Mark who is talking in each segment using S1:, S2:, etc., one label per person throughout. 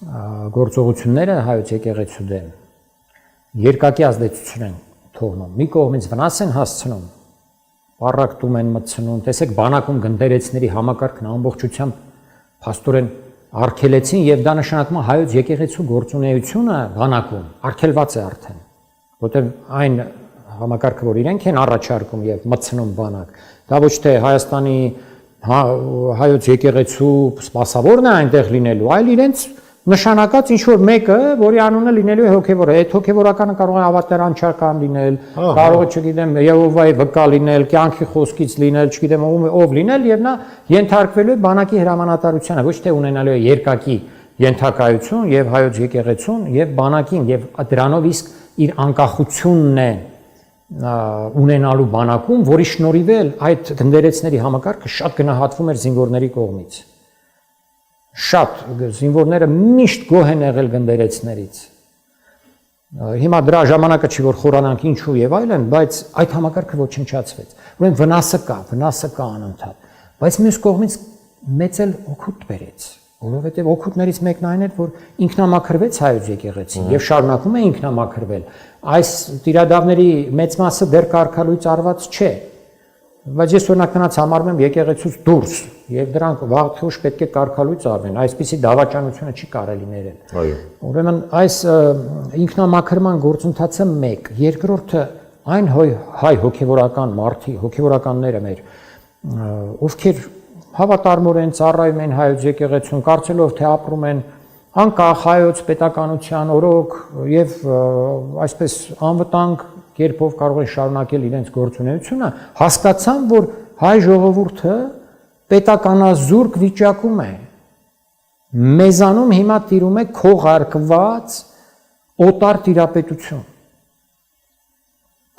S1: գործողությունները հայոց եկեղեցու դեմ երկակի ազդեցություն են թողնում։ Մի կողմից վնաս են հասցնում, պառակտում են մտցնում, տեսեք բանակում գնդերեցների համակարգն ամբողջությամբ փաստորեն արգելեցին եւ դա նշանակում է հայոց եկեղեցու գործունեությունը բանակում արգելված է արդեն, որտեղ այն համակարգը, որ իրենք են առաջարկում եւ մտցնում բանակ, դա ոչ թե Հայաստանի հայոց եկեղեցու սպասավորն է այնտեղ լինելու, այլ իրենց նշանակած ինչ-որ մեկը, որի անունը լինելու է հոգևորը, այդ հոգևորականը կարող է ավետարանչական լինել, կարող է, չգիտեմ, Եհովայի վկա լինել, կյանքի խոսքից լինել, չգիտեմ, ով լինել եւ նա ենթարկվելու է բանակի հրամանատարությանը, ոչ թե ունենալու է երկակի ենթակայություն եւ հայոց եկեղեցուն եւ բանակին եւ դրանով իսկ իր անկախությունն է ունենալու բանակում, որի շնորհիվ էլ այդ գնդերեցների համակարգը շատ գնահատվում էր զինվորների կողմից։ Շատ զինվորները միշտ գոհ են եղել գնդերեցներից։ Հիմա դրա ժամանակը չի որ խորանանք ինչու եւ այլն, բայց այդ համակարգը ոչնչացվեց։ Ուրեմն վնասը կա անընդհատ։ Բայց մյուս կողմից մեծ էլ օգուտ բերեց, որովհետեւ օգուտներից մեկն այն էր, որ ինքնամաքրվեց հայոց եկեղեցին եւ շարունակում է ինքնամաքրվել։ Այս տիրադավների մեծ մասը դեռ կարգալույց արված չէ։ Բայց ես օրինակ նրանց համարում եմ եկեղեցուց դուրս եւ դրանք վաղուց պետք է կարգալույց արվեն, այսպիսի դավաճանությունը չի կարելի ներել։
S2: Այո։
S1: Ուրեմն այս ինքնամաքրման գործընթացը մեկ, երկրորդը այն հայ հոգևորական մարդի, հոգևորականները մեր, ովքեր հավատարմորեն ծառայում են հայոց եկեղեցուն, կարծելով թե ապրում են անկախ հայոց պետականության օրոք եւ այսպես անվտանգ կերպով կարող են շարունակել իրենց գործունեությունը, հասկացան, որ հայ ժողովուրդը պետականազուրկ վիճակում է։ Մեզանում հիմա տիրում է քողարկված օտար տիրապետություն։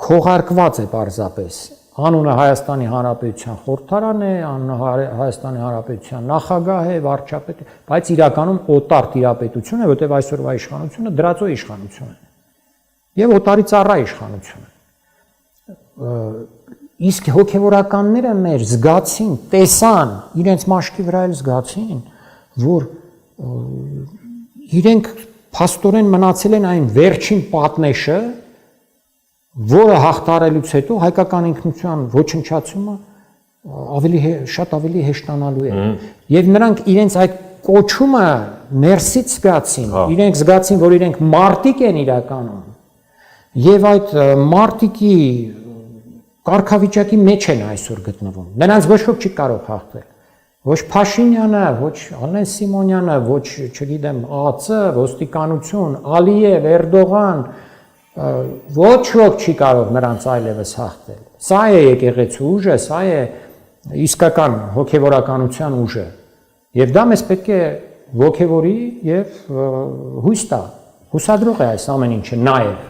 S1: Քողարկված է պարզապես։ Անունը Հայաստանի Հանրապետության խորհրդարան է, անունը Հայաստանի Հանրապետության նախագահ է, վարչապետ, բայց իրականում օտար տիրապետություն է, որտեղ այսօրվա իշխանությունը դրածո իշխանություն է։ Եվ օտարի ծառա իշխանություն է։ Իսկ հոգևորականները մեր զգացին, տեսան, իրենց մաշկի վրա էլ զգացին, որ իրենք փաստորեն մնացել են այն վերջին պատնեշը, որը հաղթարելուց հետո հայկական ինքնության ոչնչացումը շատ ավելի հեշտանալու է։ Եվ նրանք իրենց այդ կոչումը ներսից զգացին, իրենք զգացին, որ իրենք մարտիկ են իրականում։ Եվ այդ մարտիկի կարգավիճակի մեջ են այսօր գտնվում։ Նրանց ոչ ոք չի կարող հաղթել։ Ոչ Փաշինյանը, ոչ Ալեն Սիմոնյանը, ոչ, չգիտեմ, ԱԱՑ, ոստիկանություն, Ալիև, Էրդողան, ոչ ոք չի կարող նրանց այլևս հաղթել։ Սա է եկեղեցու ուժը, սա է իսկական հոգևորականության ուժը։ Եվ դա մեզ պետք է ոգևորի եւ հույս տա։ Հուսադրող է այս ամեն ինչը նաեւ։